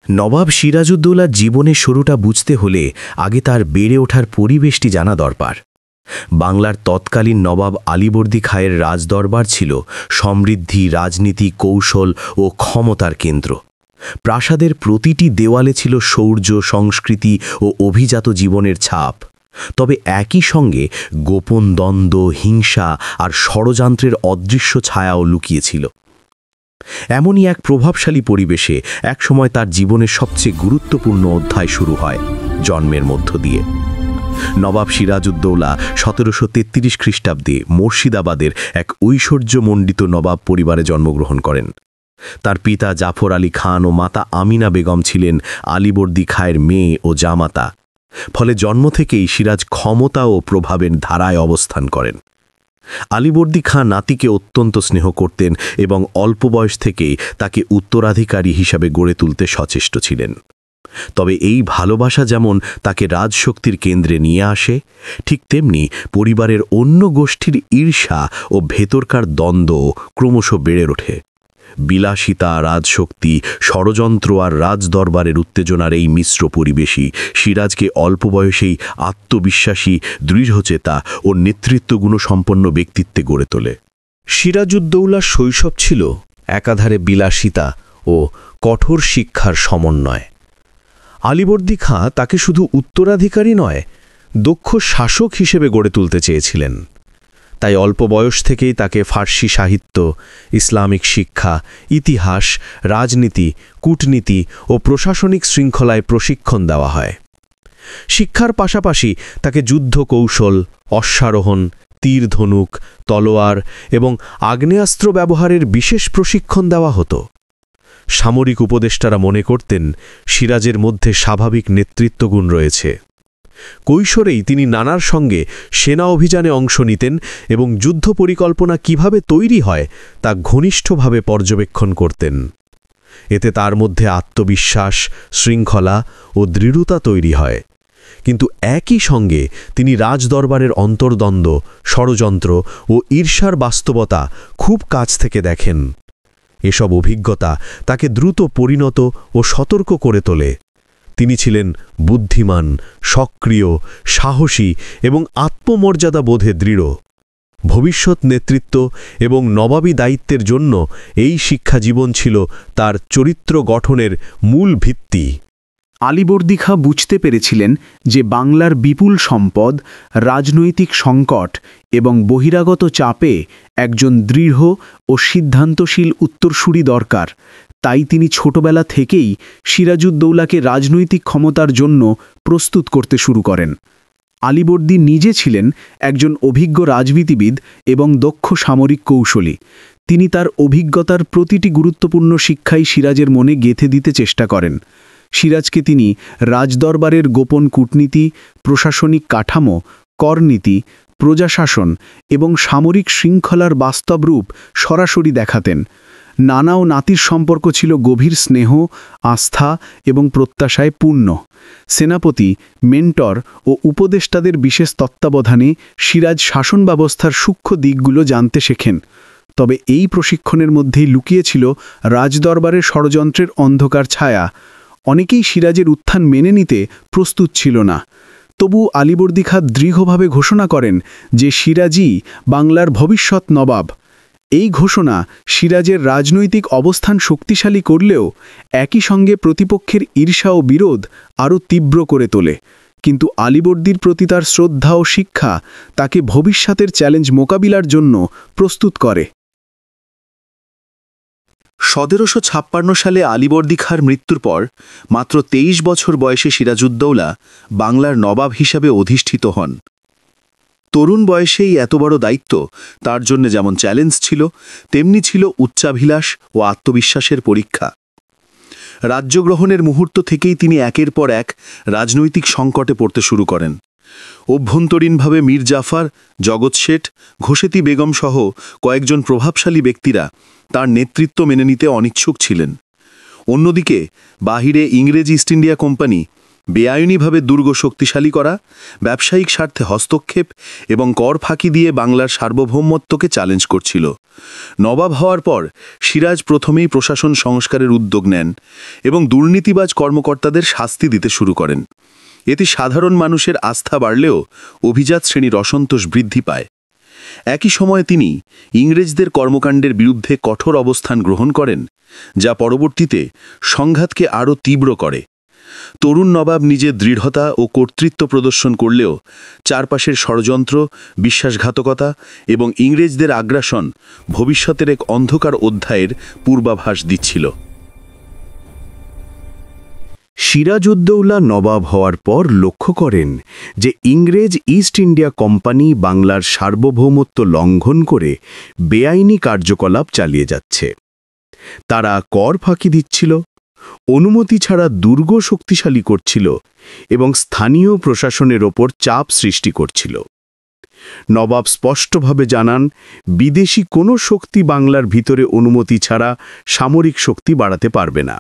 নবাব সিরাজউদ্দৌলার জীবনের শুরুটা বুঝতে হলে আগে তার বেড়ে ওঠার পরিবেশটি জানা দরকার। বাংলার তৎকালীন নবাব আলীবর্দী খাঁয়ের রাজদরবার ছিল সমৃদ্ধি, রাজনীতি, কৌশল ও ক্ষমতার কেন্দ্র। প্রাসাদের প্রতিটি দেওয়ালে ছিল শৌর্য, সংস্কৃতি ও অভিজাত জীবনের ছাপ। তবে একই সঙ্গে গোপন দ্বন্দ্ব, হিংসা আর ষড়যন্ত্রের অদৃশ্য ছায়াও লুকিয়েছিল। এমনই এক প্রভাবশালী পরিবেশে একসময় তার জীবনের সবচেয়ে গুরুত্বপূর্ণ অধ্যায় শুরু হয়, জন্মের মধ্য দিয়ে। নবাব সিরাজউদ্দৌলা ১৭৩৩ খ্রিস্টাব্দে মুর্শিদাবাদের এক ঐশ্বর্যমণ্ডিত নবাব পরিবারে জন্মগ্রহণ করেন। তার পিতা জাফর আলী খান ও মাতা আমিনা বেগম ছিলেন আলীবর্দী খাঁয়ের মেয়ে ও জামাতা। ফলে জন্ম থেকেই সিরাজ ক্ষমতা ও প্রভাবের ধারায় অবস্থান করেন। আলীবর্দী খাঁ নাতিকে অত্যন্ত স্নেহ করতেন এবং অল্প বয়স থেকেই তাকে উত্তরাধিকারী হিসাবে গড়ে তুলতে সচেষ্ট ছিলেন। তবে এই ভালোবাসা যেমন তাকে রাজশক্তির কেন্দ্রে নিয়ে আসে, ঠিক তেমনি পরিবারের অন্য গোষ্ঠীর ঈর্ষা ও ভেতরকার দ্বন্দ্ব ক্রমশ বেড়ে ওঠে। বিলাসিতা, রাজশক্তি, ষড়যন্ত্র আর রাজদরবারের উত্তেজনার এই মিশ্র পরিবেশই সিরাজকে অল্প বয়সেই আত্মবিশ্বাসী, দৃঢ়চেতা ও নেতৃত্বগুণসম্পন্ন ব্যক্তিত্বে গড়ে তোলে। সিরাজউদ্দৌলার শৈশব ছিল একাধারে বিলাসিতা ও কঠোর শিক্ষার সমন্বয়। আলীবর্দী খাঁ তাকে শুধু উত্তরাধিকারী নয়, দক্ষ শাসক হিসেবে গড়ে তুলতে চেয়েছিলেন। তাই অল্প বয়স থেকেই তাকে ফার্সি সাহিত্য, ইসলামিক শিক্ষা, ইতিহাস, রাজনীতি, কূটনীতি ও প্রশাসনিক শৃঙ্খলায় প্রশিক্ষণ দেওয়া হয়। শিক্ষার পাশাপাশি তাকে যুদ্ধ কৌশল, অশ্বারোহণ, তীর ধনুক, তলোয়ার এবং আগ্নেয়াস্ত্র ব্যবহারের বিশেষ প্রশিক্ষণ দেওয়া হতো। সামরিক উপদেষ্টারা মনে করতেন সিরাজের মধ্যে স্বাভাবিক নেতৃত্বগুণ রয়েছে। কৈশোরেই তিনি নানার সঙ্গে সেনা অভিযানে অংশ নিতেন এবং যুদ্ধ পরিকল্পনা কিভাবে তৈরি হয় তা ঘনিষ্ঠভাবে পর্যবেক্ষণ করতেন। এতে তার মধ্যে আত্মবিশ্বাস, শৃঙ্খলা ও দৃঢ়তা তৈরি হয়। কিন্তু একই সঙ্গে তিনি রাজদরবারের অন্তর্দ্বন্দ্ব, ষড়যন্ত্র ও ঈর্ষার বাস্তবতা খুব কাছ থেকে দেখেন। এসব অভিজ্ঞতা তাকে দ্রুত পরিণত ও সতর্ক করে তোলে। তিনি ছিলেন বুদ্ধিমান, সক্রিয়, সাহসী এবং আত্মমর্যাদা বোধে দৃঢ়। ভবিষ্যৎ নেতৃত্ব এবং নবাবী দায়িত্বের জন্য এই শিক্ষাজীবন ছিল তার চরিত্র গঠনের মূল ভিত্তি। আলীবর্দী খাঁ বুঝতে পেরেছিলেন যে বাংলার বিপুল সম্পদ, রাজনৈতিক সংকট এবং বহিরাগত চাপে একজন দৃঢ় ও সিদ্ধান্তশীল উত্তরসূরি দরকার। তাই তিনি ছোটবেলা থেকেই সিরাজউদ্দৌলাকে রাজনৈতিক ক্ষমতার জন্য প্রস্তুত করতে শুরু করেন। আলীবর্দী নিজে ছিলেন একজন অভিজ্ঞ রাজনীতিবিদ এবং দক্ষ সামরিক কৌশলী। তিনি তার অভিজ্ঞতার প্রতিটি গুরুত্বপূর্ণ শিক্ষাই সিরাজের মনে গেঁথে দিতে চেষ্টা করেন। সিরাজকে তিনি রাজদরবারের গোপন কূটনীতি, প্রশাসনিক কাঠামো, করনীতি, প্রজাশাসন এবং সামরিক শৃঙ্খলার বাস্তব রূপ সরাসরি দেখাতেন। নানা ও নাতির সম্পর্ক ছিল গভীর স্নেহ, আস্থা এবং প্রত্যাশায় পূর্ণ। সেনাপতি, মেন্টর ও উপদেষ্টাদের বিশেষ তত্ত্বাবধানে সিরাজ শাসন ব্যবস্থার সূক্ষ্ম দিকগুলো জানতে শেখেন। তবে এই প্রশিক্ষণের মধ্যেই লুকিয়েছিল রাজদরবারের ষড়যন্ত্রের অন্ধকার ছায়া। অনেকেই সিরাজের উত্থান মেনে নিতে প্রস্তুত ছিল না। তবু আলীবর্দী খাঁ দৃঢ়ভাবে ঘোষণা করেন যে সিরাজই বাংলার ভবিষ্যৎ নবাব। এই ঘোষণা সিরাজের রাজনৈতিক অবস্থান শক্তিশালী করলেও একই সঙ্গে প্রতিপক্ষের ঈর্ষা ও বিরোধ আরও তীব্র করে তোলে। কিন্তু আলীবর্দীর প্রতি তার শ্রদ্ধা ও শিক্ষা তাকে ভবিষ্যতের চ্যালেঞ্জ মোকাবিলার জন্য প্রস্তুত করে। ১৭৫৬ সালে আলীবর্দী খাঁর মৃত্যুর পর মাত্র ২৩ বছর বয়সে সিরাজউদ্দৌলা বাংলার নবাব হিসাবে অধিষ্ঠিত হন। তরুণ বয়সেই এত বড় দায়িত্ব তার জন্য যেমন চ্যালেঞ্জ ছিল, তেমনি ছিল উচ্চাভিলাষ ও আত্মবিশ্বাসের পরীক্ষা। রাজ্য গ্রহণের মুহূর্ত থেকেই তিনি একের পর এক রাজনৈতিক সংকটে পড়তে শুরু করেন। অভ্যন্তরীণভাবে মীর জাফর, জগৎ শেঠ, ঘোষেতি বেগম সহ কয়েকজন প্রভাবশালী ব্যক্তিরা তার নেতৃত্ব মেনে নিতে অনিচ্ছুক ছিলেন। অন্যদিকে বাহিরে ইংরেজ ইস্ট ইন্ডিয়া কোম্পানি বেআইনিভাবে দুর্গ শক্তিশালী করা, ব্যবসায়িক স্বার্থে হস্তক্ষেপ এবং কর ফাঁকি দিয়ে বাংলার সার্বভৌমত্বকে চ্যালেঞ্জ করছিল। নবাব হওয়ার পর সিরাজ প্রথমেই প্রশাসন সংস্কারের উদ্যোগ নেন এবং দুর্নীতিবাজ কর্মকর্তাদের শাস্তি দিতে শুরু করেন। এতে সাধারণ মানুষের আস্থা বাড়লেও অভিজাত শ্রেণীর অসন্তোষ বৃদ্ধি পায়। একই সময়ে তিনি ইংরেজদের কর্মকাণ্ডের বিরুদ্ধে কঠোর অবস্থান গ্রহণ করেন, যা পরবর্তীতে সংঘাতকে আরও তীব্র করে। তরুণ নবাব নিজের দৃঢ়তা ও কর্তৃত্ব প্রদর্শন করলেও চারপাশের ষড়যন্ত্র, বিশ্বাসঘাতকতা এবং ইংরেজদের আগ্রাসন ভবিষ্যতের এক অন্ধকার অধ্যায়ের পূর্বাভাস দিচ্ছিল। সিরাজউদ্দৌলা নবাব হওয়ার পর লক্ষ্য করেন যে ইংরেজ ইস্ট ইন্ডিয়া কোম্পানি বাংলার সার্বভৌমত্ব লঙ্ঘন করে বেআইনি কার্যকলাপ চালিয়ে যাচ্ছে। তারা কর ফাঁকি দিচ্ছিল, অনুমতি ছাড়া দুর্গ শক্তিশালী করছিল এবং স্থানীয় প্রশাসনের ওপর চাপ সৃষ্টি করছিল। নবাব স্পষ্টভাবে জানান, বিদেশি কোনো শক্তি বাংলার ভিতরে অনুমতি ছাড়া সামরিক শক্তি বাড়াতে পারবে না।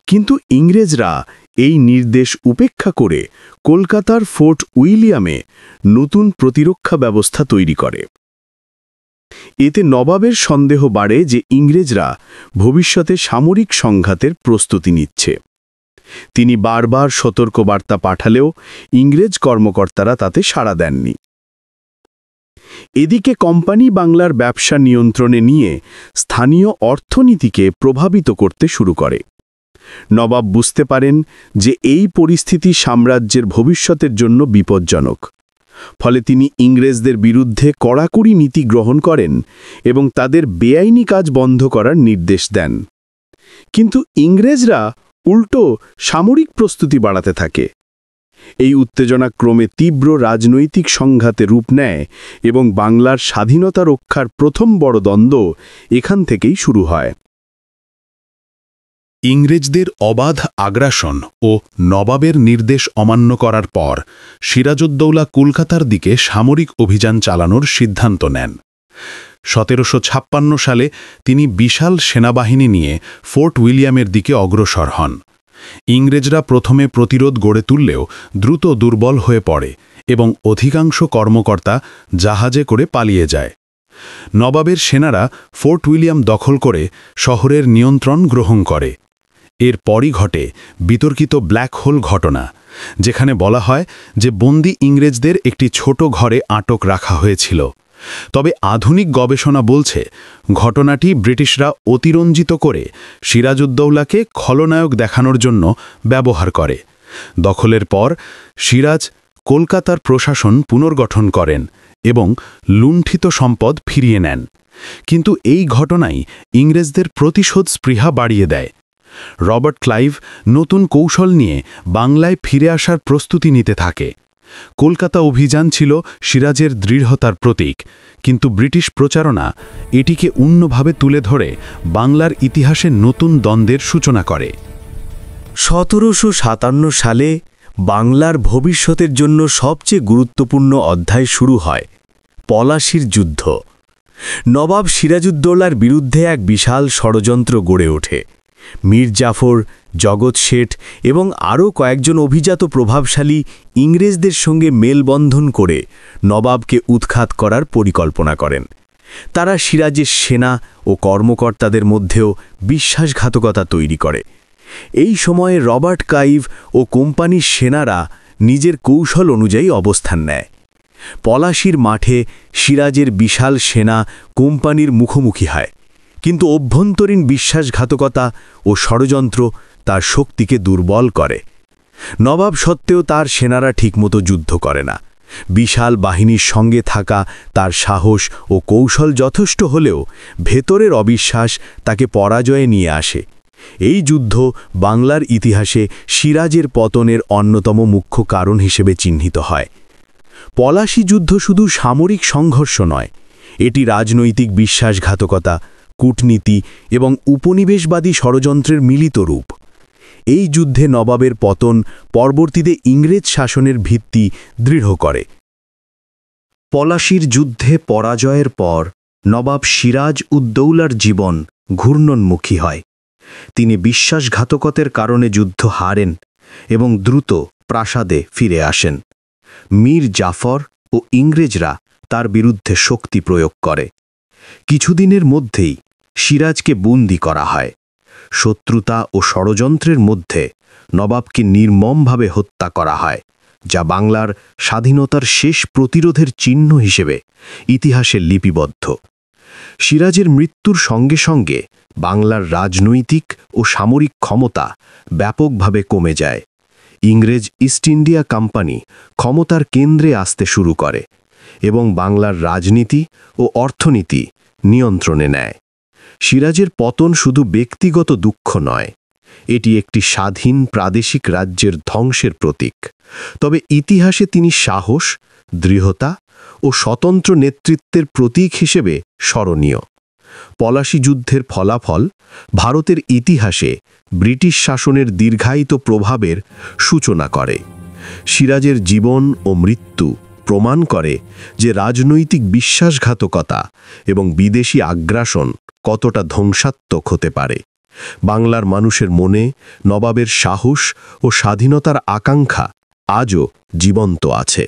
কিন্তু ইংরেজরা এই নির্দেশ উপেক্ষা করে কলকাতার ফোর্ট উইলিয়ামে নতুন প্রতিরক্ষা ব্যবস্থা তৈরি করে। এতে নবাবের সন্দেহ বাড়ে যে ইংরেজরা ভবিষ্যতে সামরিক সংঘাতের প্রস্তুতি নিচ্ছে। তিনি বারবার সতর্কবার্তা পাঠালেও ইংরেজ কর্মকর্তারা তাতে সাড়া দেননি। এদিকে কোম্পানি বাংলার ব্যবসা নিয়ন্ত্রণে নিয়ে স্থানীয় অর্থনীতিকে প্রভাবিত করতে শুরু করে। নবাব বুঝতে পারেন যে এই পরিস্থিতি সাম্রাজ্যের ভবিষ্যতের জন্য বিপজ্জনক। ফলে তিনি ইংরেজদের বিরুদ্ধে কড়াকড়ি নীতি গ্রহণ করেন এবং তাদের বেআইনি কাজ বন্ধ করার নির্দেশ দেন। কিন্তু ইংরেজরা উল্টো সামরিক প্রস্তুতি বাড়াতে থাকে। এই উত্তেজনা ক্রমে তীব্র রাজনৈতিক সংঘাতে রূপ নেয় এবং বাংলার স্বাধীনতা রক্ষার প্রথম বড় দ্বন্দ্ব এখান থেকেই শুরু হয়। ইংরেজদের অবাধ আগ্রাসন ও নবাবের নির্দেশ অমান্য করার পর সিরাজউদ্দৌলা কলকাতার দিকে সামরিক অভিযান চালানোর সিদ্ধান্ত নেন। 1756 সালে তিনি বিশাল সেনাবাহিনী নিয়ে ফোর্ট উইলিয়ামের দিকে অগ্রসর হন। ইংরেজরা প্রথমে প্রতিরোধ গড়ে তুললেও দ্রুত দুর্বল হয়ে পড়ে এবং অধিকাংশ কর্মকর্তা জাহাজে করে পালিয়ে যায়। নবাবের সেনারা ফোর্ট উইলিয়াম দখল করে শহরের নিয়ন্ত্রণ গ্রহণ করে। এর পরই ঘটে বিতর্কিত ব্ল্যাক হোল ঘটনা, যেখানে বলা হয় যে বন্দী ইংরেজদের একটি ছোট ঘরে আটক রাখা হয়েছিল। তবে আধুনিক গবেষণা বলছে ঘটনাটি ব্রিটিশরা অতিরঞ্জিত করে সিরাজউদ্দৌলাকে খলনায়ক দেখানোর জন্য ব্যবহার করে। দখলের পর সিরাজ কলকাতার প্রশাসন পুনর্গঠন করেন এবং লুণ্ঠিত সম্পদ ফিরিয়ে নেন। কিন্তু এই ঘটনাই ইংরেজদের প্রতিশোধ স্পৃহা বাড়িয়ে দেয়। রবার্ট ক্লাইভ নতুন কৌশল নিয়ে বাংলায় ফিরে আসার প্রস্তুতি নিতে থাকে। কলকাতা অভিযান ছিল সিরাজের দৃঢ়তার প্রতীক, কিন্তু ব্রিটিশ প্রচারণা এটিকে অন্যভাবে তুলে ধরে বাংলার ইতিহাসে নতুন দ্বন্দ্বের সূচনা করে। 1757 সালে বাংলার ভবিষ্যতের জন্য সবচেয়ে গুরুত্বপূর্ণ অধ্যায় শুরু হয়, পলাশীর যুদ্ধ। নবাব সিরাজউদ্দৌলার বিরুদ্ধে এক বিশাল ষড়যন্ত্র গড়ে ওঠে। মীর জাফর, জগৎ শেঠ এবং আরও কয়েকজন অভিজাত প্রভাবশালী ইংরেজদের সঙ্গে মেলবন্ধন করে নবাবকে উৎখাত করার পরিকল্পনা করেন। তারা সিরাজের সেনা ও কর্মকর্তাদের মধ্যেও বিশ্বাসঘাতকতা তৈরি করে। এই সময়ে রবার্ট ক্লাইভ ও কোম্পানির সেনারা নিজের কৌশল অনুযায়ী অবস্থান নেয়। পলাশীর মাঠে সিরাজের বিশাল সেনা কোম্পানির মুখোমুখি হয়, কিন্তু অভ্যন্তরীণ বিশ্বাসঘাতকতা ও ষড়যন্ত্র তার শক্তিকে দুর্বল করে। নবাব সত্ত্বেও তার সেনারা ঠিকমতো যুদ্ধ করে না। বিশাল বাহিনীর সঙ্গে থাকা তার সাহস ও কৌশল যথেষ্ট হলেও ভেতরের অবিশ্বাস তাকে পরাজয়ে নিয়ে আসে। এই যুদ্ধ বাংলার ইতিহাসে সিরাজের পতনের অন্যতম মুখ্য কারণ হিসেবে চিহ্নিত হয়। পলাশী যুদ্ধ শুধু সামরিক সংঘর্ষ নয়, এটি রাজনৈতিক বিশ্বাসঘাতকতা, কূটনীতি এবং উপনিবেশবাদী ষড়যন্ত্রের মিলিত রূপ। এই যুদ্ধে নবাবের পতন পরবর্তীতে ইংরেজ শাসনের ভিত্তি দৃঢ় করে। পলাশীর যুদ্ধে পরাজয়ের পর নবাব সিরাজউদ্দৌলার জীবন ঘূর্ণনমুখী হয়। তিনি বিশ্বাসঘাতকতার কারণে যুদ্ধ হারেন এবং দ্রুত প্রাসাদে ফিরে আসেন। মীর জাফর ও ইংরেজরা তার বিরুদ্ধে শক্তি প্রয়োগ করে। কিছুদিনের মধ্যেই সিরাজকে বন্দী করা হয়। শত্রুতা ও ষড়যন্ত্রের মধ্যে নবাবকে নির্মমভাবে হত্যা করা হয়, যা বাংলার স্বাধীনতার শেষ প্রতিরোধের চিহ্ন হিসেবে ইতিহাসে লিপিবদ্ধ। সিরাজের মৃত্যুর সঙ্গে সঙ্গে বাংলার রাজনৈতিক ও সামরিক ক্ষমতা ব্যাপকভাবে কমে যায়। ইংরেজ ইস্ট ইন্ডিয়া কোম্পানি ক্ষমতার কেন্দ্রে আসতে শুরু করে এবং বাংলার রাজনীতি ও অর্থনীতি নিয়ন্ত্রণে নেয়। সিরাজের পতন শুধু ব্যক্তিগত দুঃখ নয়, এটি একটি স্বাধীন প্রাদেশিক রাজ্যের ধ্বংসের প্রতীক। তবে ইতিহাসে তিনি সাহস, দৃঢ়তা ও স্বতন্ত্র নেতৃত্বের প্রতীক হিসেবে স্মরণীয়। পলাশী যুদ্ধের ফলাফল ভারতের ইতিহাসে ব্রিটিশ শাসনের দীর্ঘায়িত প্রভাবের সূচনা করে। সিরাজের জীবন ও মৃত্যু প্রমাণ করে যে রাজনৈতিক বিশ্বাসঘাতকতা এবং বিদেশি আগ্রাসন কতটা ধ্বংসাত্মক হতে পারে। বাংলার মানুষের মনে নবাবের সাহস ও স্বাধীনতার আকাঙ্ক্ষা আজও জীবন্ত আছে।